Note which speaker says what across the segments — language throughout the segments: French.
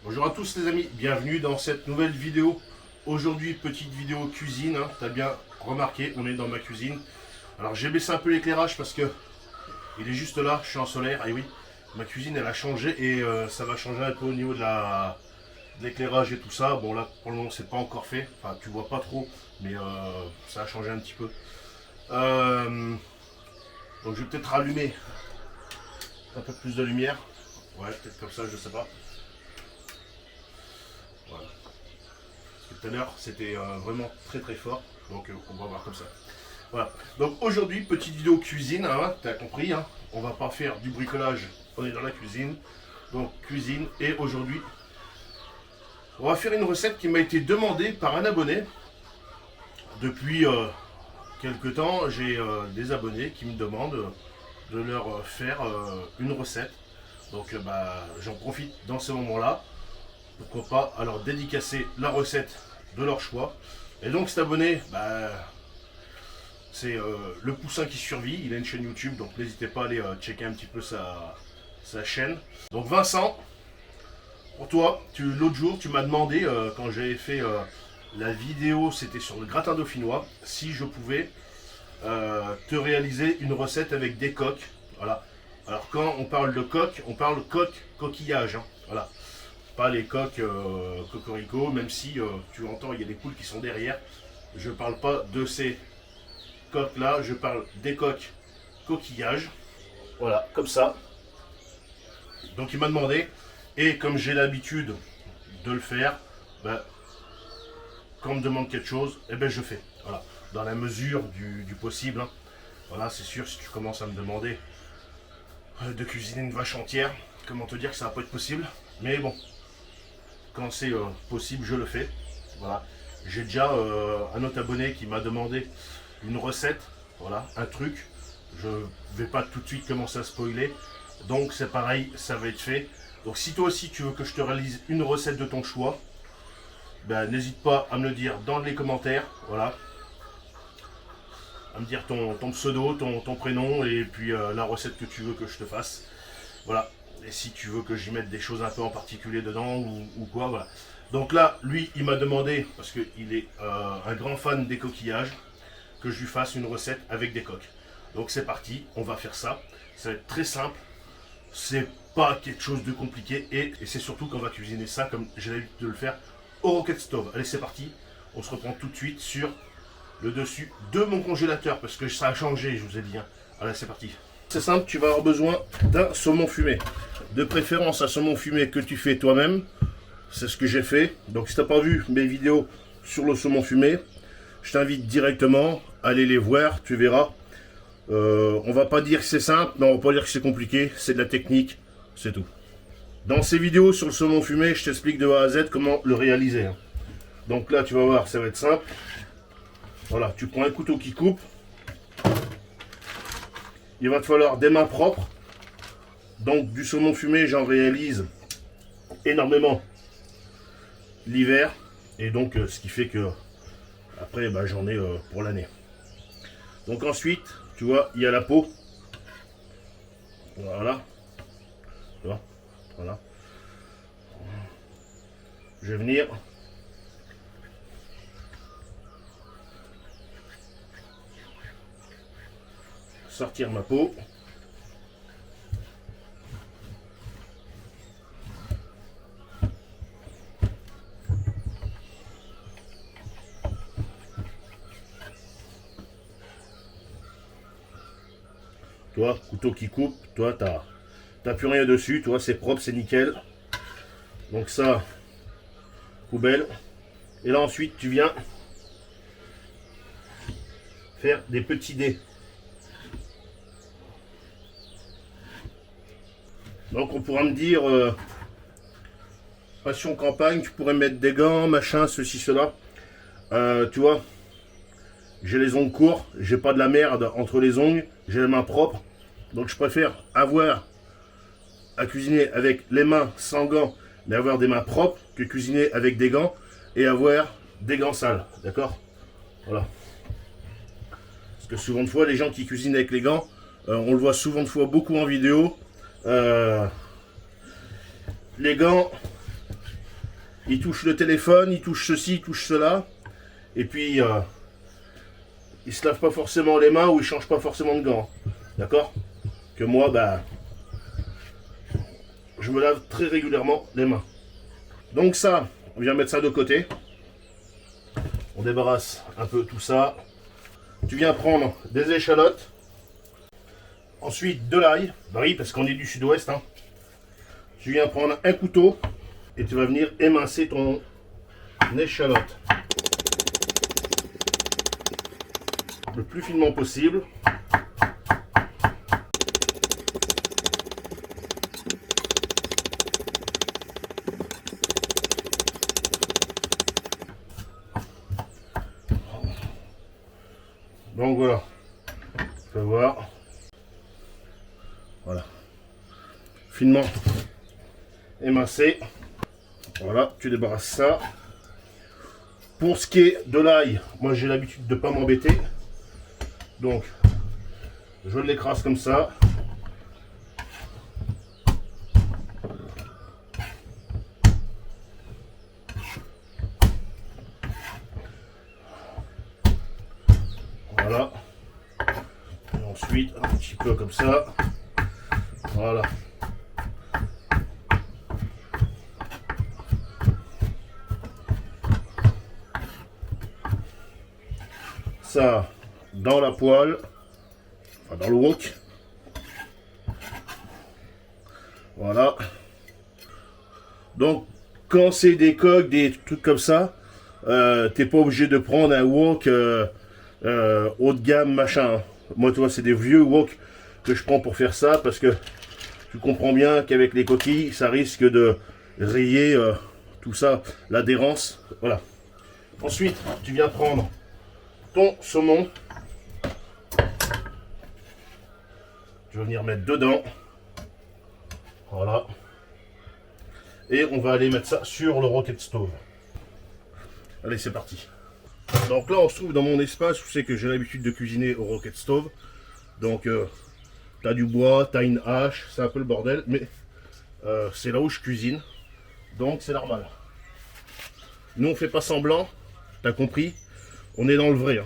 Speaker 1: Bonjour à tous les amis, bienvenue dans cette nouvelle vidéo. Aujourd'hui, petite vidéo cuisine, hein. T'as bien remarqué, on est dans ma cuisine. Alors j'ai baissé un peu l'éclairage parce que il est juste là, je suis en solaire, et oui, ma cuisine elle a changé et ça va changer un peu au niveau de l'éclairage et tout ça. Bon là, pour le moment c'est pas encore fait, enfin tu vois pas trop, mais ça a changé un petit peu. Donc je vais peut-être rallumer un peu plus de lumière. Ouais, peut-être comme ça, je sais pas. Voilà. Parce que tout à l'heure, c'était vraiment très très fort. Donc on va voir comme ça. Voilà. Donc aujourd'hui, petite vidéo cuisine, hein, t'as compris, hein. On va pas faire du bricolage, on est dans la cuisine. Donc cuisine, et aujourd'hui, on va faire une recette qui m'a été demandée par un abonné. Depuis quelques temps, j'ai des abonnés qui me demandent de leur faire une recette. Donc bah, j'en profite dans ce moment-là. Pourquoi pas alors dédicacer la recette de leur choix. Et donc cet abonné, bah, c'est le poussin qui survit. Il a une chaîne YouTube, donc n'hésitez pas à aller checker un petit peu sa chaîne. Donc Vincent, pour toi, l'autre jour tu m'as demandé, quand j'avais fait la vidéo, c'était sur le gratin dauphinois, si je pouvais te réaliser une recette avec des coques. Voilà. Alors quand on parle de coque, on parle coquillage. Hein. Voilà. Pas les coques cocorico, même si tu entends, il y a des poules qui sont derrière. Je parle pas de ces coques là, je parle des coques coquillages. Voilà, comme ça. Donc il m'a demandé, et comme j'ai l'habitude de le faire, ben, quand on me demande quelque chose, eh ben je fais. Voilà, dans la mesure du possible. Hein. Voilà, c'est sûr, si tu commences à me demander de cuisiner une vache entière, comment te dire que ça va pas être possible. Mais bon, quand c'est possible, je le fais. Voilà. J'ai déjà un autre abonné qui m'a demandé une recette, voilà, un truc. Je vais pas tout de suite commencer à spoiler. Donc c'est pareil, ça va être fait. Donc si toi aussi tu veux que je te réalise une recette de ton choix, ben, n'hésite pas à me le dire dans les commentaires. Voilà. À me dire ton pseudo, ton prénom et puis la recette que tu veux que je te fasse. Voilà. Et si tu veux que j'y mette des choses un peu en particulier dedans ou quoi, voilà. Donc là, lui, il m'a demandé, parce qu'il est un grand fan des coquillages, que je lui fasse une recette avec des coques. Donc c'est parti, on va faire ça. Ça va être très simple. C'est pas quelque chose de compliqué et c'est surtout qu'on va cuisiner ça comme j'ai l'habitude de le faire au rocket stove. Allez, c'est parti. On se reprend tout de suite sur le dessus de mon congélateur parce que ça a changé, je vous ai dit. Hein. Allez, c'est parti. C'est simple, tu vas avoir besoin d'un saumon fumé. De préférence un saumon fumé que tu fais toi-même. C'est ce que j'ai fait. Donc si tu n'as pas vu mes vidéos sur le saumon fumé, je t'invite directement à aller les voir, tu verras. On va pas dire que c'est simple, non, on va pas dire que c'est compliqué, c'est de la technique, c'est tout. Dans ces vidéos sur le saumon fumé, je t'explique de A à Z comment le réaliser. Hein. Donc là, tu vas voir, ça va être simple. Voilà, tu prends un couteau qui coupe. Il va te falloir des mains propres. Donc du saumon fumé, j'en réalise énormément l'hiver. Et donc ce qui fait que après bah, j'en ai pour l'année. Donc ensuite, tu vois, il y a la peau. Voilà. Tu vois, voilà. Je vais venir sortir ma peau. Toi, couteau qui coupe, toi, t'as plus rien dessus, toi, c'est propre, c'est nickel. Donc ça, poubelle. Et là, ensuite, tu viens faire des petits dés. Donc on pourra me dire, passion campagne, tu pourrais mettre des gants, machin, ceci, cela. Tu vois, j'ai les ongles courts, j'ai pas de la merde entre les ongles, j'ai les mains propres. Donc je préfère avoir à cuisiner avec les mains sans gants, mais avoir des mains propres, que cuisiner avec des gants et avoir des gants sales. D'accord? Voilà. Parce que souvent de fois, les gens qui cuisinent avec les gants, on le voit souvent de fois beaucoup en vidéo. Les gants, il touche le téléphone, il touche ceci, il touche cela. Et puis, il se lave pas forcément les mains ou il change pas forcément de gants. D'accord? Que moi, bah, je me lave très régulièrement les mains. Donc ça, on vient mettre ça de côté. On débarrasse un peu tout ça. Tu viens prendre des échalotes. Ensuite, de l'ail. Bah oui, parce qu'on est du sud-ouest. Hein. Tu viens prendre un couteau et tu vas venir émincer ton échalote. Le plus finement possible. Donc voilà, tu peux voir, voilà, finement émincé, voilà, tu débarrasses ça. Pour ce qui est de l'ail, moi j'ai l'habitude de ne pas m'embêter, donc je l'écrase comme ça. Voilà. Et ensuite, un petit peu comme ça. Voilà. Ça, dans la poêle, enfin dans le wok. Voilà. Donc, quand c'est des coques, des trucs comme ça, t'es pas obligé de prendre un wok haut de gamme, machin. Moi, tu vois, c'est des vieux wok que je prends pour faire ça parce que tu comprends bien qu'avec les coquilles, ça risque de rayer tout ça, l'adhérence. Voilà. Ensuite, tu viens prendre ton saumon. Tu vas venir mettre dedans. Voilà. Et on va aller mettre ça sur le rocket stove. Allez, c'est parti. Donc là, on se trouve dans mon espace où c'est que j'ai l'habitude de cuisiner au rocket stove. Donc, tu as du bois, tu as une hache, c'est un peu le bordel, mais c'est là où je cuisine. Donc, c'est normal. Nous, on fait pas semblant, tu as compris, on est dans le vrai. Hein.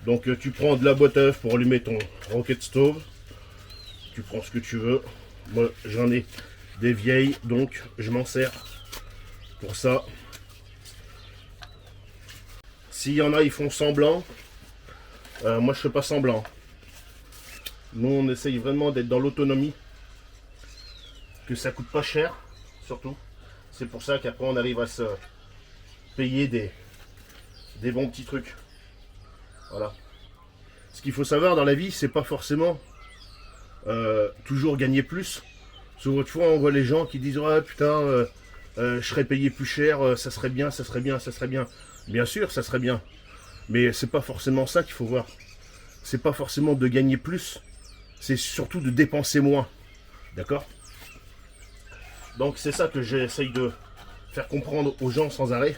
Speaker 1: Donc, tu prends de la boîte à œufs pour allumer ton rocket stove. Tu prends ce que tu veux. Moi, j'en ai des vieilles, donc je m'en sers pour ça. S'il y en a, ils font semblant. Moi, je fais pas semblant. Nous, on essaye vraiment d'être dans l'autonomie. Que ça coûte pas cher, surtout. C'est pour ça qu'après, on arrive à se payer des bons petits trucs. Voilà. Ce qu'il faut savoir dans la vie, c'est pas forcément toujours gagner plus. Souvent, fois, on voit les gens qui disent « Ah putain, je serais payé plus cher, ça serait bien, ça serait bien, ça serait bien. » Bien sûr, ça serait bien. Mais c'est pas forcément ça qu'il faut voir. C'est pas forcément de gagner plus. C'est surtout de dépenser moins. D'accord? Donc c'est ça que j'essaye de faire comprendre aux gens sans arrêt.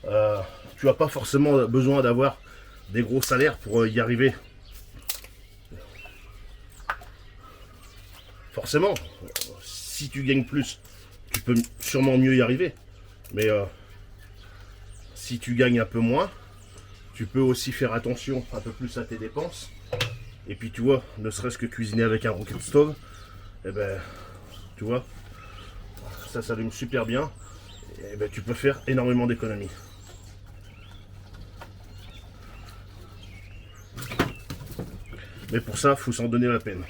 Speaker 1: Tu n'as pas forcément besoin d'avoir des gros salaires pour y arriver. Forcément, si tu gagnes plus, tu peux sûrement mieux y arriver. Mais si tu gagnes un peu moins, tu peux aussi faire attention un peu plus à tes dépenses. Et puis tu vois, ne serait-ce que cuisiner avec un rocket stove, et ben, tu vois, ça s'allume super bien. Et ben, tu peux faire énormément d'économies. Mais pour ça, il faut s'en donner la peine.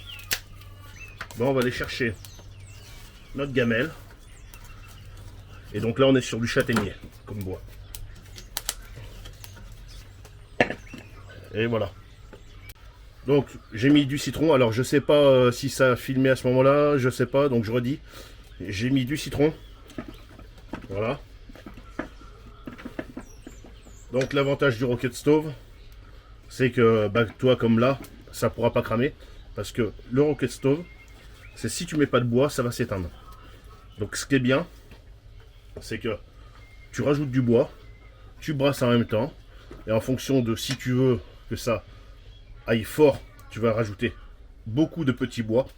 Speaker 1: Bon, on va aller chercher notre gamelle. Et donc là, on est sur du châtaignier, comme bois. Et voilà. Donc, j'ai mis du citron. Alors, je sais pas si ça a filmé à ce moment-là. Je sais pas, donc je redis. J'ai mis du citron. Voilà. Donc, l'avantage du rocket stove, c'est que, bah, toi, comme là, ça pourra pas cramer. Parce que le rocket stove, c'est si tu mets pas de bois, ça va s'éteindre. Donc, ce qui est bien, c'est que tu rajoutes du bois, tu brasses en même temps. Et en fonction de si tu veux que ça aille fort, tu vas rajouter beaucoup de petits bois.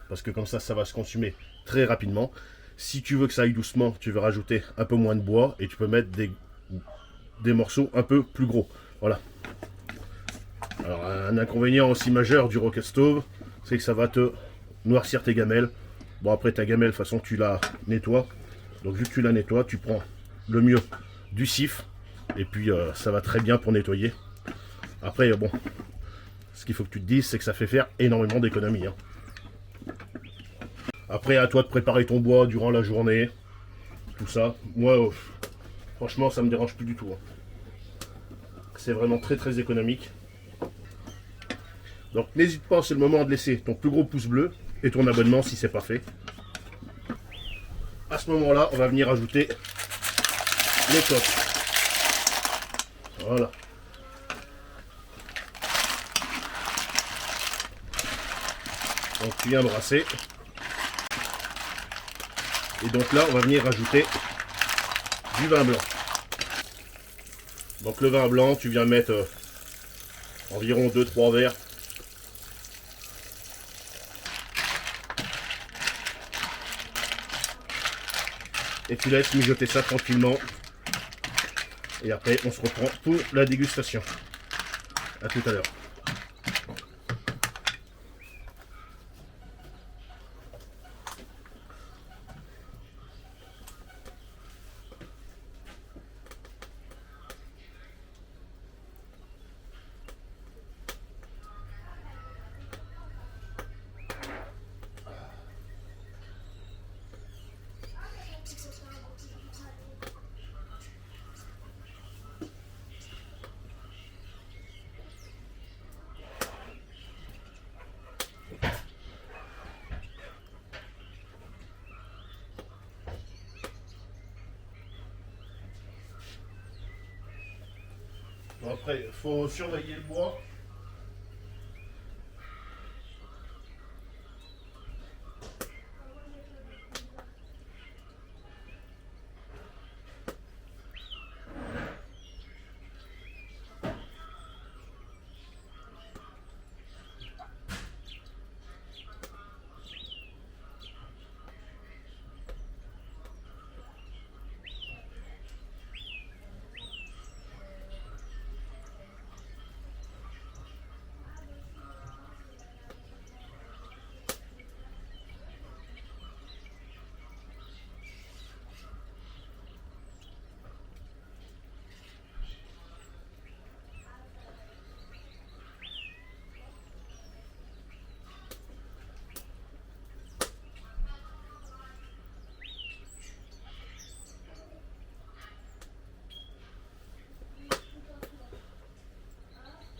Speaker 1: Parce que comme ça va se consumer très rapidement. Si tu veux que ça aille doucement, tu veux rajouter un peu moins de bois et tu peux mettre des morceaux un peu plus gros. Voilà. Alors un inconvénient aussi majeur du Rocket Stove, c'est que ça va te noircir tes gamelles. Bon après ta gamelle, de toute façon tu la nettoies. Donc vu que tu la nettoies, tu prends le mieux du sif. Et puis ça va très bien pour nettoyer. Après bon, ce qu'il faut que tu te dises, c'est que ça fait faire énormément d'économies. Hein. Après à toi de préparer ton bois durant la journée. Tout ça. Moi, franchement, ça me dérange plus du tout. Hein. C'est vraiment très très économique. Donc n'hésite pas, c'est le moment de laisser ton plus gros pouce bleu et ton abonnement si c'est pas fait. À ce moment-là, on va venir ajouter les coques. Voilà. Donc tu viens brasser. Et donc là, on va venir rajouter du vin blanc. Donc le vin blanc, tu viens mettre environ 2-3 verres. Et tu laisses mijoter ça tranquillement. Et après, on se reprend pour la dégustation. A tout à l'heure. Après, il faut surveiller le bois.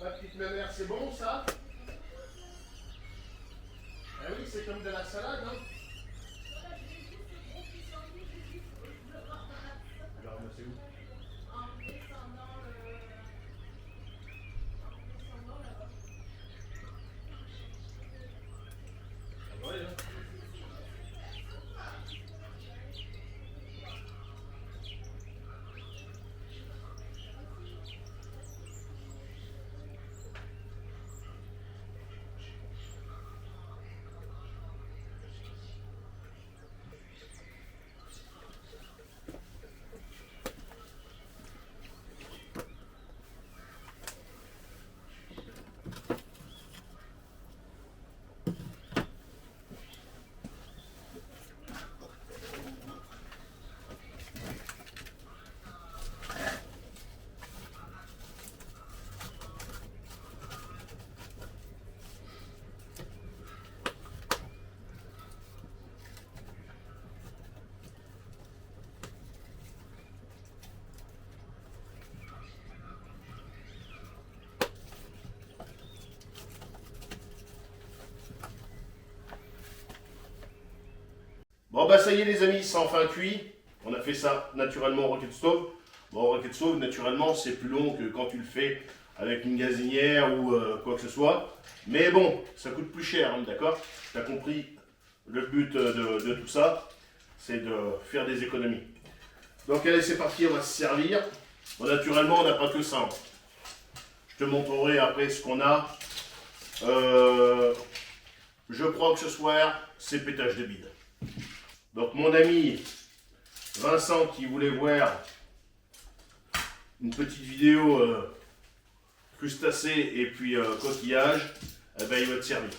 Speaker 1: La petite mémère, c'est bon ça? Ah oui, c'est comme de la salade, hein? Alors, c'est où? Ah ouais, hein? Bon bah ça y est les amis, c'est enfin cuit. On a fait ça naturellement au Rocket Stove. Bon, au Rocket Stove, naturellement, c'est plus long que quand tu le fais avec une gazinière ou quoi que ce soit. Mais bon, ça coûte plus cher, hein, d'accord? Tu as compris le but de tout ça, c'est de faire des économies. Donc allez, c'est parti, on va se servir. Bon, naturellement, on n'a pas que ça. Hein. Je te montrerai après ce qu'on a. Je crois que ce soir, c'est pétage de bide. Donc mon ami Vincent qui voulait voir une petite vidéo crustacés et puis coquillage, eh ben, il va te servir.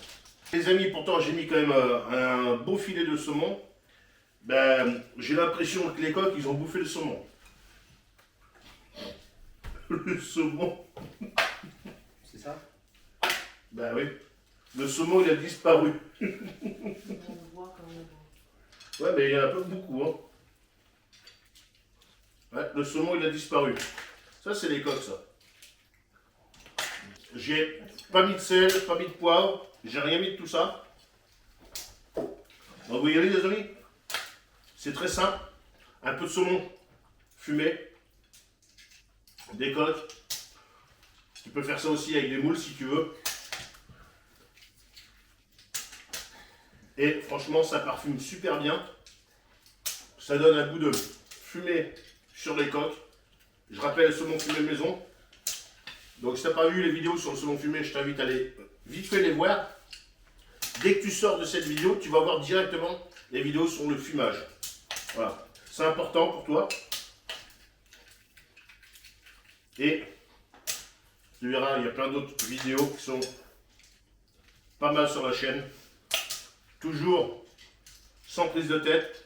Speaker 1: Les amis, pourtant j'ai mis quand même un beau filet de saumon. Ben, j'ai l'impression que les coques, ils ont bouffé le saumon. Le saumon.
Speaker 2: C'est ça?
Speaker 1: Ben oui. Le saumon, il a disparu.
Speaker 3: On voit quand même.
Speaker 1: Ouais, mais il y en a pas beaucoup. Hein. Ouais, le saumon, il a disparu. Ça, c'est les coques, ça. J'ai pas mis de sel, pas mis de poivre. J'ai rien mis de tout ça. Donc, vous voyez, les amis, c'est très simple. Un peu de saumon fumé. Des coques. Tu peux faire ça aussi avec des moules si tu veux. Et franchement, ça parfume super bien. Ça donne un goût de fumée sur les coques. Je rappelle, le saumon fumé maison. Donc si tu n'as pas vu les vidéos sur le saumon fumé, je t'invite à aller vite fait les voir. Dès que tu sors de cette vidéo, tu vas voir directement les vidéos sur le fumage. Voilà, c'est important pour toi. Et tu verras, il y a plein d'autres vidéos qui sont pas mal sur la chaîne. Toujours sans prise de tête.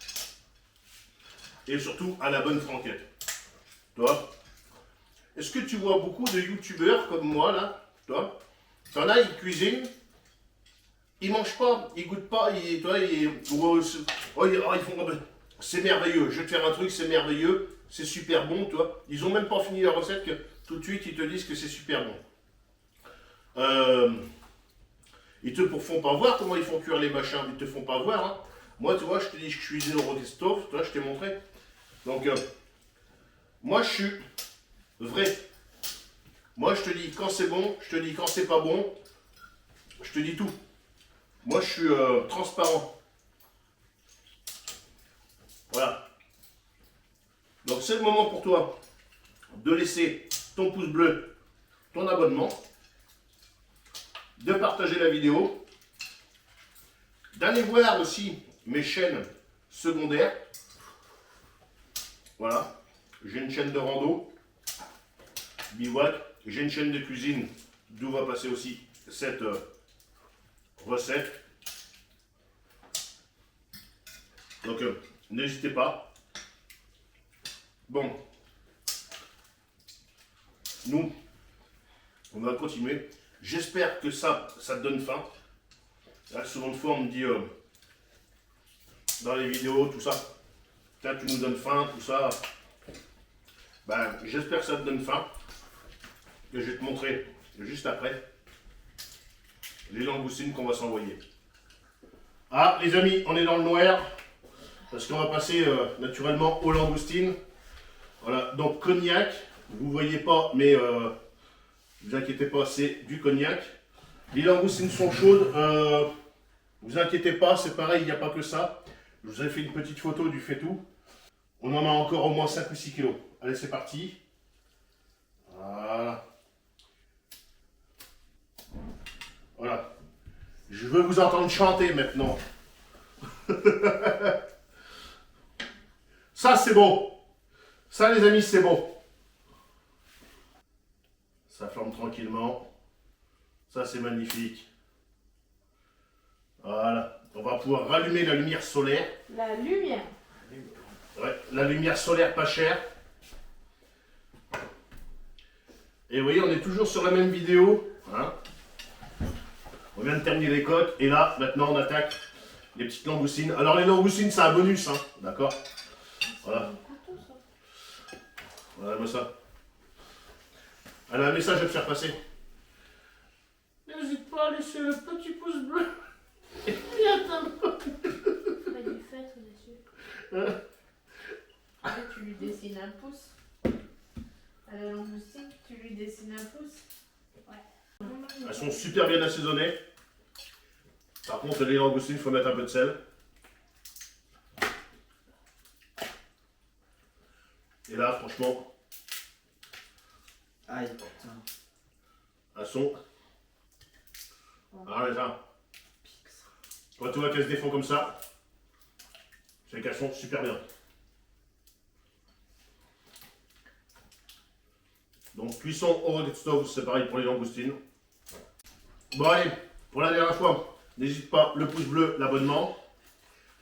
Speaker 1: Et surtout à la bonne franquette. Toi, est-ce que tu vois beaucoup de youtubeurs comme moi là? Toi, t'en as, ils cuisinent, ils mangent pas, ils goûtent pas, ils font, c'est merveilleux, je vais te faire un truc, c'est merveilleux, c'est super bon, toi. Ils ont même pas fini la recette que tout de suite ils te disent que c'est super bon. Ils te font pas voir comment ils font cuire les machins, ils te font pas voir. Hein. Moi, tu vois, je te dis que je cuisine au rotestove, toi, je t'ai montré. Donc, moi, je suis vrai. Moi, je te dis quand c'est bon, je te dis quand c'est pas bon, je te dis tout. Moi, je suis transparent. Voilà. Donc, c'est le moment pour toi de laisser ton pouce bleu, ton abonnement, de partager la vidéo, d'aller voir aussi mes chaînes secondaires. Voilà, j'ai une chaîne de rando, bivouac, j'ai une chaîne de cuisine d'où va passer aussi cette recette. Donc n'hésitez pas. Bon, nous, on va continuer. J'espère que ça te donne faim. Là, souvent de fois, on me dit dans les vidéos, tout ça, là, tu nous donnes faim, tout ça. Ben, j'espère que ça te donne faim. Que je vais te montrer juste après les langoustines qu'on va s'envoyer. Ah, les amis, on est dans le noir. Parce qu'on va passer naturellement aux langoustines. Voilà, donc cognac. Vous voyez pas, mais ne vous inquiétez pas, c'est du cognac. Les langoustines sont chaudes. Vous inquiétez pas, c'est pareil, il n'y a pas que ça. Je vous ai fait une petite photo du faitout. On en a encore au moins 5 ou 6 kilos. Allez, c'est parti. Voilà. Voilà. Je veux vous entendre chanter maintenant. Ça, c'est beau. Ça, les amis, c'est beau. Ça flambe tranquillement. Ça, c'est magnifique. Voilà. On va pouvoir rallumer la lumière solaire.
Speaker 3: La lumière.
Speaker 1: Ouais, la lumière solaire pas chère. Et vous voyez, on est toujours sur la même vidéo. Hein. On vient de terminer les côtes. Et là, maintenant, on attaque les petites langoustines. Alors, les langoustines, c'est un bonus. Hein, d'accord. Voilà. Voilà, moi ça. Elle a un message à te faire passer. N'hésite pas à laisser le petit pouce bleu. Et bien t'abonner.
Speaker 3: Il y a du feutre dessus. Après, tu lui dessines un pouce. À la langoustine, tu lui dessines un pouce. Ouais.
Speaker 1: Elles sont super bien assaisonnées. Par contre, les langoustines, il faut mettre un peu de sel. Et là, franchement,
Speaker 2: Aïe, putain.
Speaker 1: elles sont. Ah, ouais, ça. Quand tu vois qu'elles se défont comme ça, C'est qu'elles sont super bien. Donc cuisson au rebut de stove, c'est pareil pour les langoustines. Bon allez, pour la dernière fois, n'hésite pas, le pouce bleu, l'abonnement.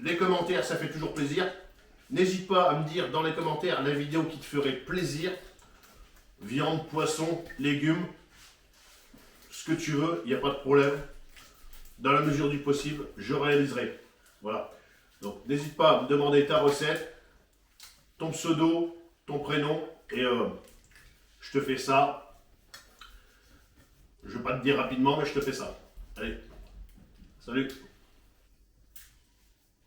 Speaker 1: Les commentaires, ça fait toujours plaisir. N'hésite pas à me dire dans les commentaires la vidéo qui te ferait plaisir. Viande, poisson, légumes, ce que tu veux, il n'y a pas de problème. Dans la mesure du possible, je réaliserai. Voilà. Donc n'hésite pas à me demander ta recette, ton pseudo, ton prénom, et je te fais ça. Je ne vais pas te dire rapidement, mais je te fais ça. Allez, salut!